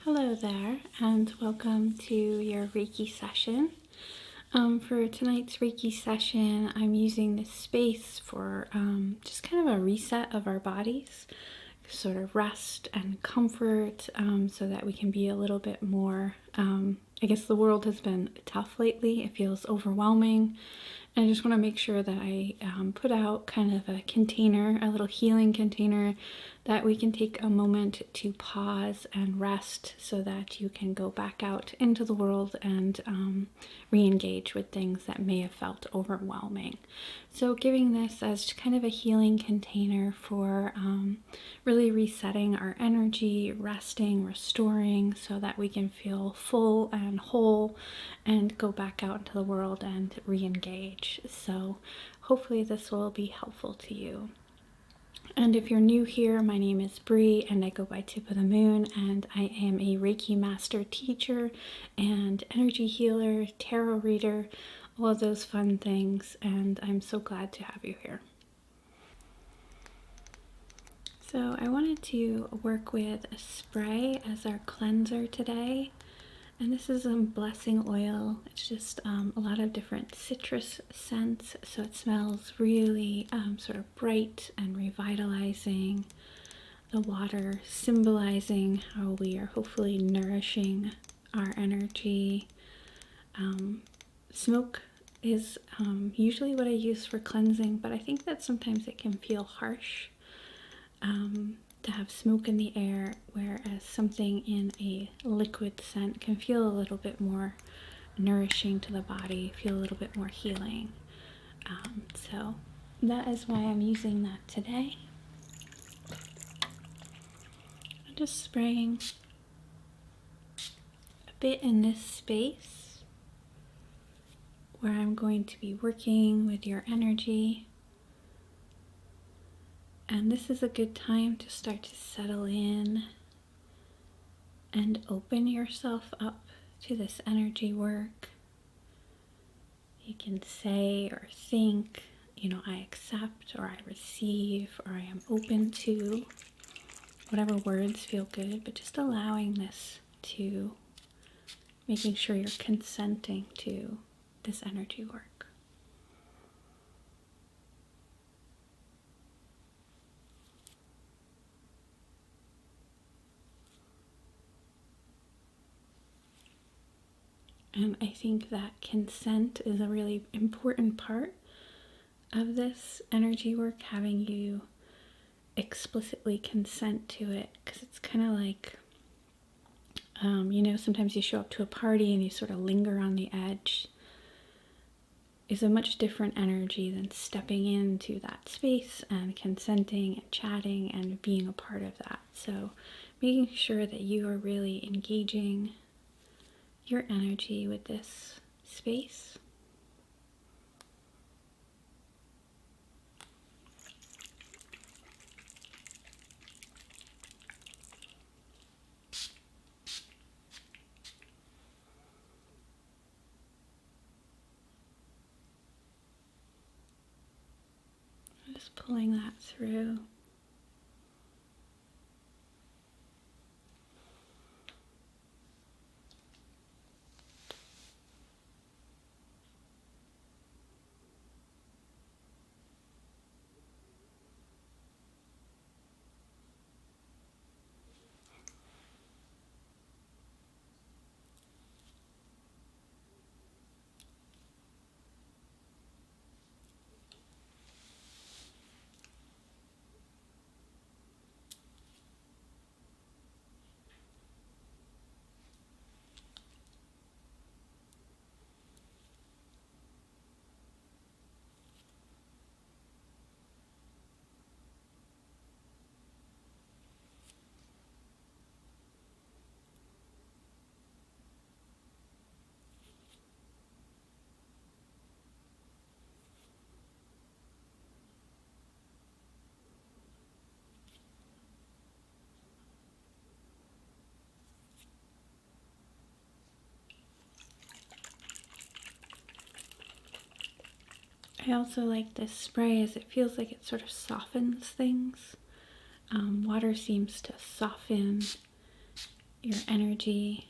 Hello there, and welcome to your Reiki session. For tonight's Reiki session, I'm using this space for just kind of a reset of our bodies, sort of rest and comfort, so that we can be a little bit more. I guess the world has been tough lately. It feels overwhelming. I just want to make sure that I put out kind of a container, a little healing container that we can take a moment to pause and rest so that you can go back out into the world and re-engage with things that may have felt overwhelming. So giving this as kind of a healing container for really resetting our energy, resting, restoring so that we can feel full and whole and go back out into the world and re-engage. So hopefully this will be helpful to you. And if you're new here, my name is Bree and I go by Tip of the Moon, and I am a Reiki master teacher and energy healer, tarot reader, all of those fun things, and I'm so glad to have you here. So I wanted to work with a spray as our cleanser today. And this is a blessing oil. It's just a lot of different citrus scents, so it smells really sort of bright and revitalizing. The water symbolizing how we are hopefully nourishing our energy. Smoke is usually what I use for cleansing, but I think that sometimes it can feel harsh to have smoke in the air, whereas something in a liquid scent can feel a little bit more nourishing to the body, feel a little bit more healing. So that is why I'm using that today. I'm just spraying a bit in this space where I'm going to be working with your energy. And this is a good time to start to settle in and open yourself up to this energy work. You can say or think, I accept, or I receive, or I am open to, whatever words feel good, but just allowing this to, making sure you're consenting to this energy work. And I think that consent is a really important part of this energy work, having you explicitly consent to it, because it's kind of like, sometimes you show up to a party and you sort of linger on the edge. Is a much different energy than stepping into that space and consenting and chatting and being a part of that. So making sure that you are really engaging your energy with this space. I'm just pulling that through. I also like this spray as it feels like it sort of softens things. Water seems to soften your energy.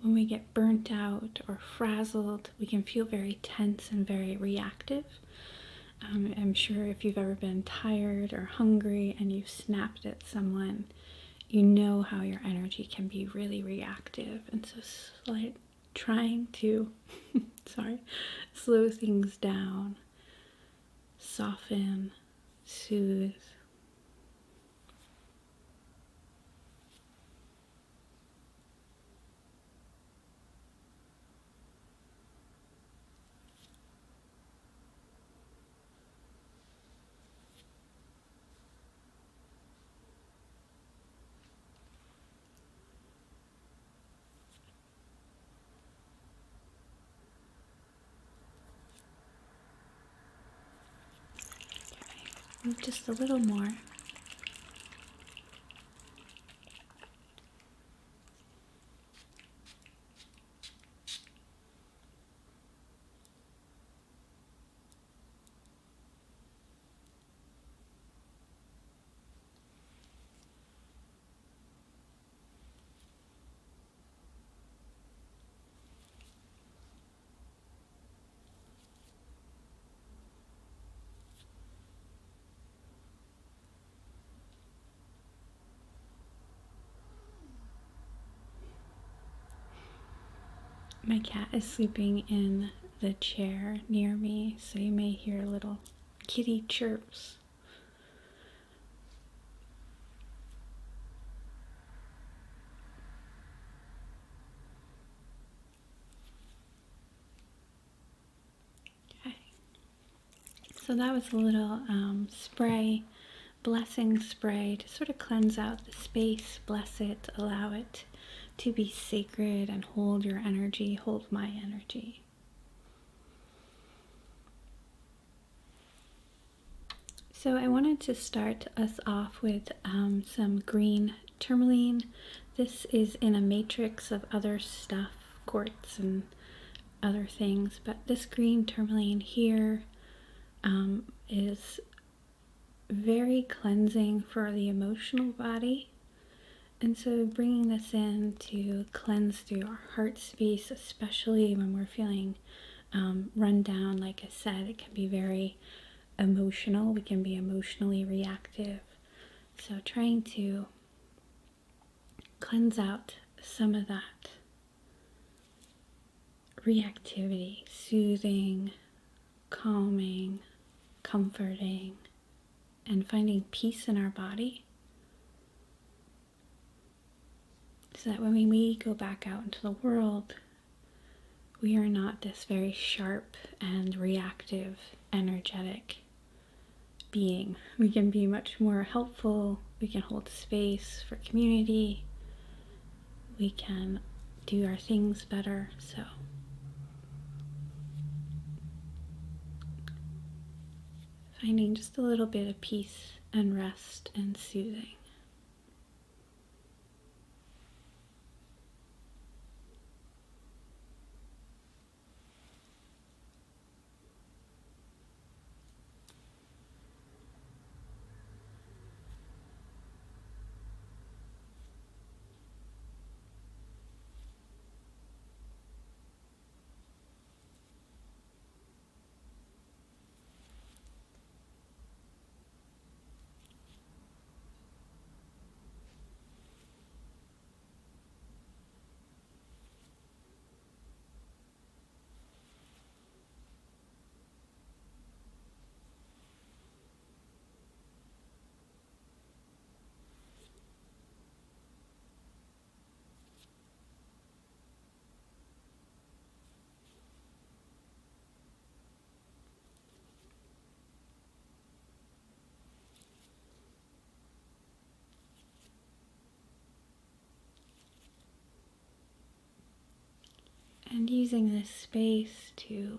When we get burnt out or frazzled, we can feel very tense and very reactive. I'm sure if you've ever been tired or hungry and you've snapped at someone, you know how your energy can be really reactive. And so trying to, slow things down, soften, soothe. Just a little more. My cat is sleeping in the chair near me, so you may hear little kitty chirps. Okay. So that was a little spray, blessing spray to sort of cleanse out the space, bless it, allow it to be sacred and hold your energy, hold my energy. So I wanted to start us off with some green tourmaline. This is in a matrix of other stuff, quartz and other things, but this green tourmaline here is very cleansing for the emotional body. And so bringing this in to cleanse through our heart space, especially when we're feeling run down, like I said, it can be very emotional. We can be emotionally reactive. So trying to cleanse out some of that reactivity, soothing, calming, comforting, and finding peace in our body. So that when we go back out into the world, we are not this very sharp and reactive, energetic being. We can be much more helpful. We can hold space for community. We can do our things better. So finding just a little bit of peace and rest and soothing. And using this space to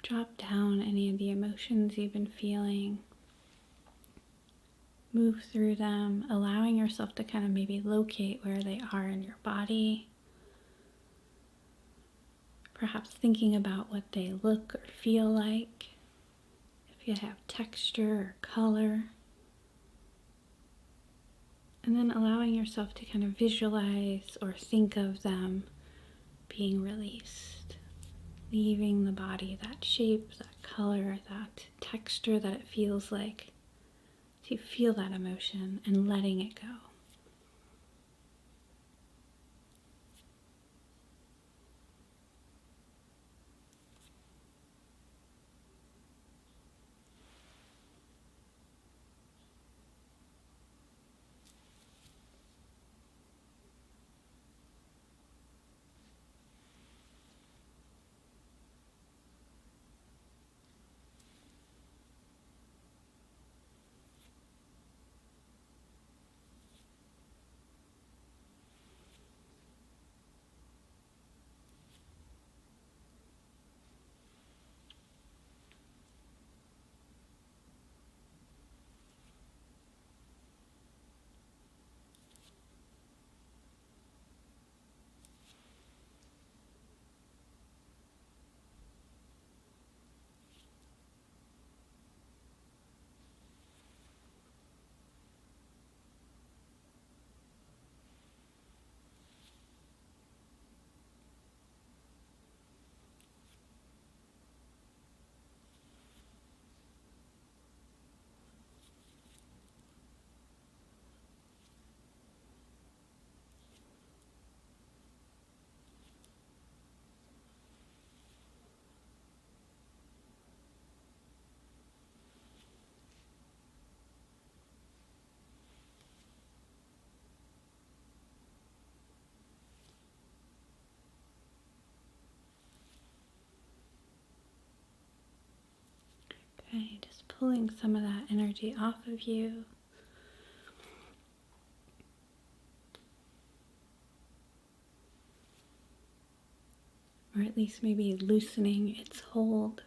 drop down any of the emotions you've been feeling, move through them, allowing yourself to kind of maybe locate where they are in your body. Perhaps thinking about what they look or feel like, if you have texture or color. And then allowing yourself to kind of visualize or think of them being released, leaving the body that shape, that color, that texture that it feels like, to feel that emotion and letting it go. Okay, just pulling some of that energy off of you. Or at least maybe loosening its hold.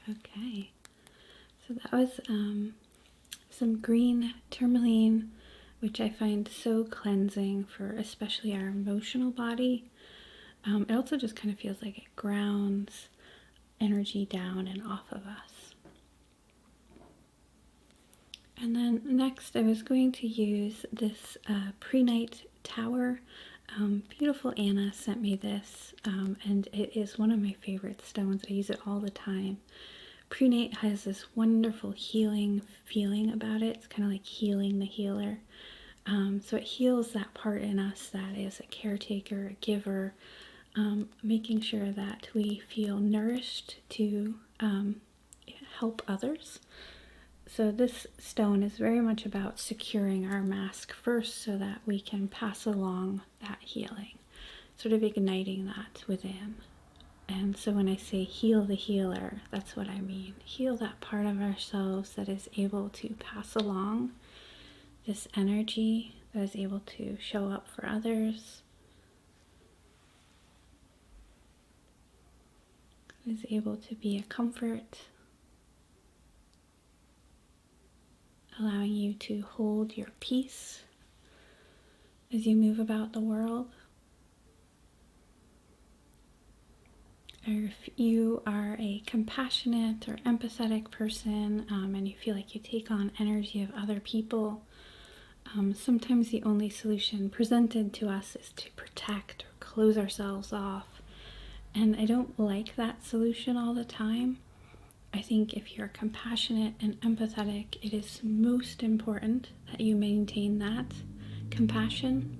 Okay, so that was some green tourmaline, which I find so cleansing for especially our emotional body. It also just kind of feels like it grounds energy down and off of us. And then next I was going to use this prehnite tower. Beautiful Anna sent me this, and it is one of my favorite stones. I use it all the time. Prehnite has this wonderful healing feeling about it. It's kind of like healing the healer. So it heals that part in us that is a caretaker, a giver, making sure that we feel nourished to help others. So this stone is very much about securing our mask first so that we can pass along that healing, sort of igniting that within. And so when I say heal the healer, that's what I mean. Heal that part of ourselves that is able to pass along this energy, that is able to show up for others, is able to be a comfort, allowing you to hold your peace as you move about the world. Or if you are a compassionate or empathetic person and you feel like you take on energy of other people, sometimes the only solution presented to us is to protect or close ourselves off. And I don't like that solution all the time. I think if you're compassionate and empathetic, it is most important that you maintain that compassion.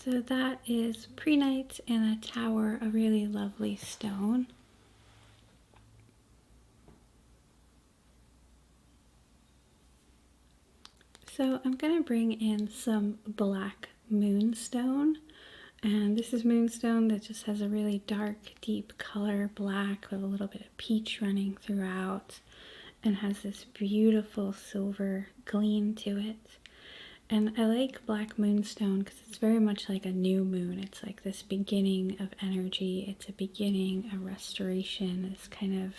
So that is prehnite and a tower, a really lovely stone. So I'm going to bring in some black moonstone. And this is moonstone that just has a really dark, deep color, black with a little bit of peach running throughout, and has this beautiful silver gleam to it. And I like black moonstone because it's very much like a new moon. It's like this beginning of energy. It's a beginning, a restoration, this kind of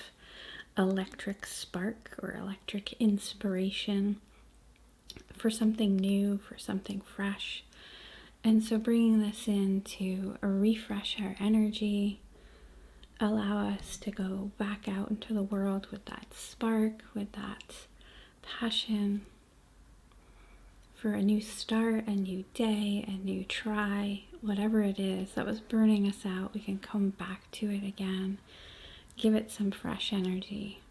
electric spark or electric inspiration for something new, for something fresh. And so bringing this in to refresh our energy, allow us to go back out into the world with that spark, with that passion for a new start, a new day, a new try, whatever it is that was burning us out, we can come back to it again, give it some fresh energy.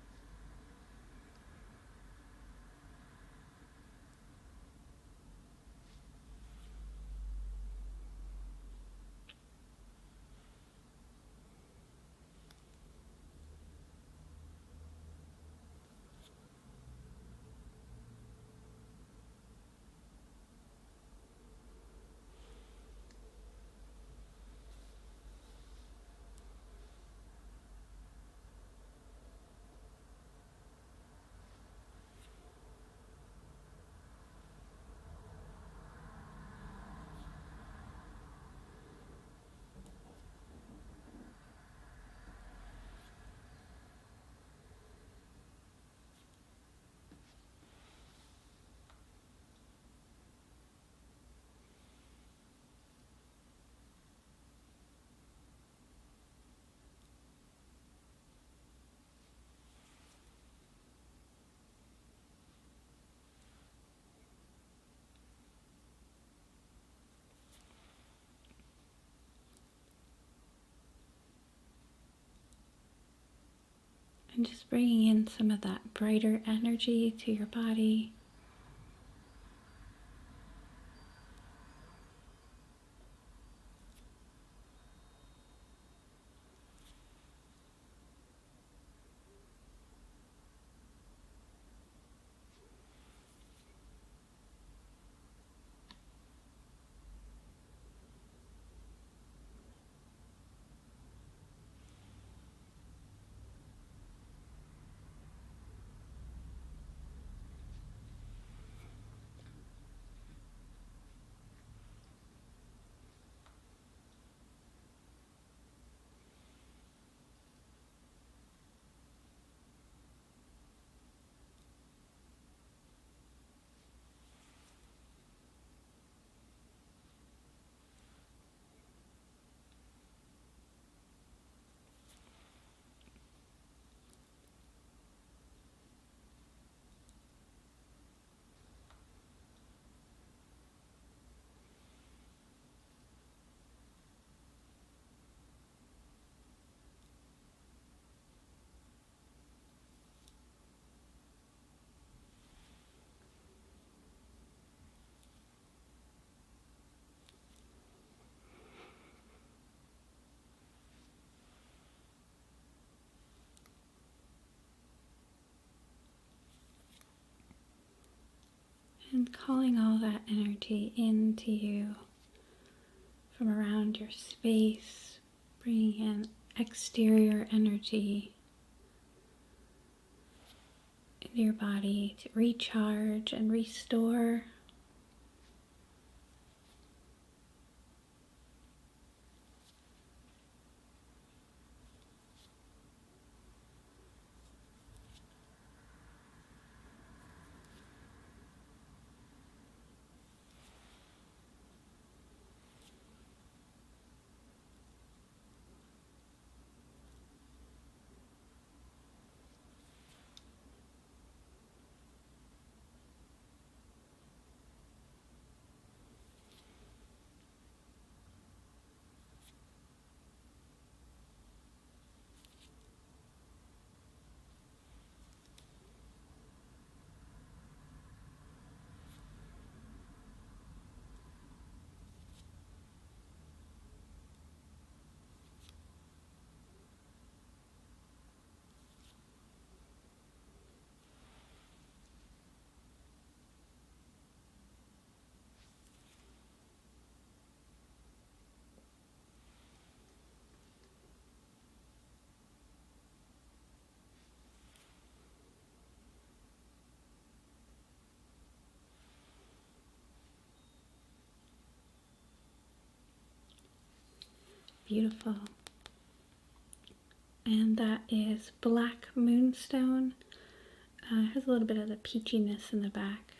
And just bringing in some of that brighter energy to your body. And calling all that energy into you from around your space, bringing in exterior energy into your body to recharge and restore. Beautiful. And that is black moonstone. It has a little bit of the peachiness in the back.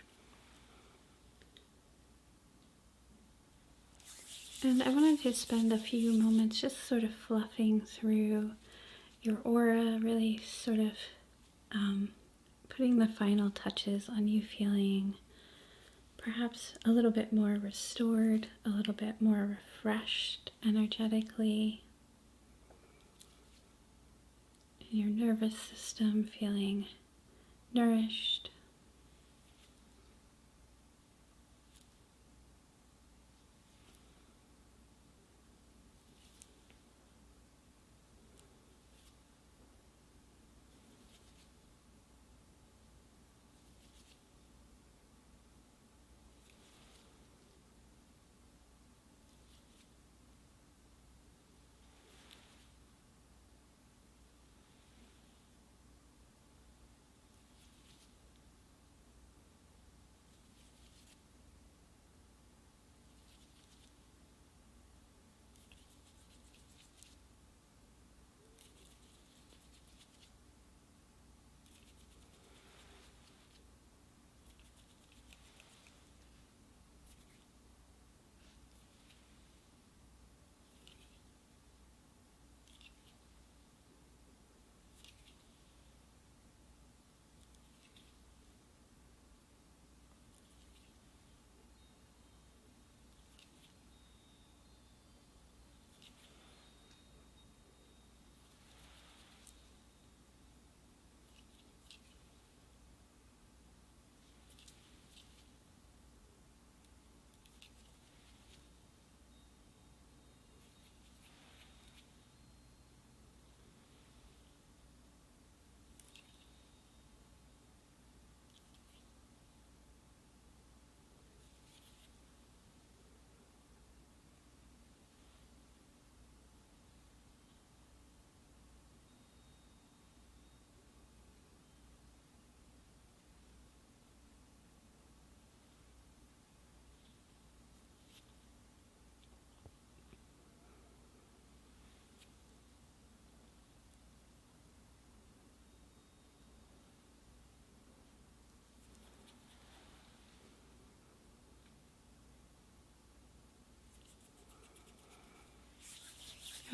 And I wanted to spend a few moments just sort of fluffing through your aura, really sort of putting the final touches on you feeling perhaps a little bit more restored, a little bit more refreshed energetically. Your nervous system feeling nourished.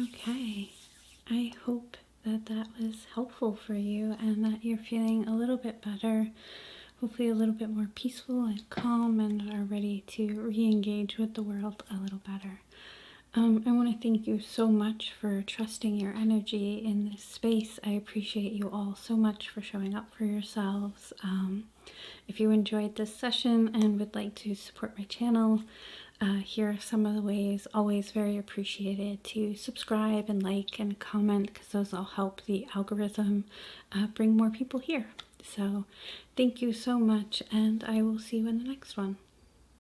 Okay, I hope that that was helpful for you and that you're feeling a little bit better, hopefully a little bit more peaceful and calm, and are ready to re-engage with the world a little better. I want to thank you so much for trusting your energy in this space. I appreciate you all so much for showing up for yourselves. If you enjoyed this session and would like to support my channel, here are some of the ways. Always very appreciated to subscribe and like and comment, because those all help the algorithm bring more people here. So thank you so much, and I will see you in the next one.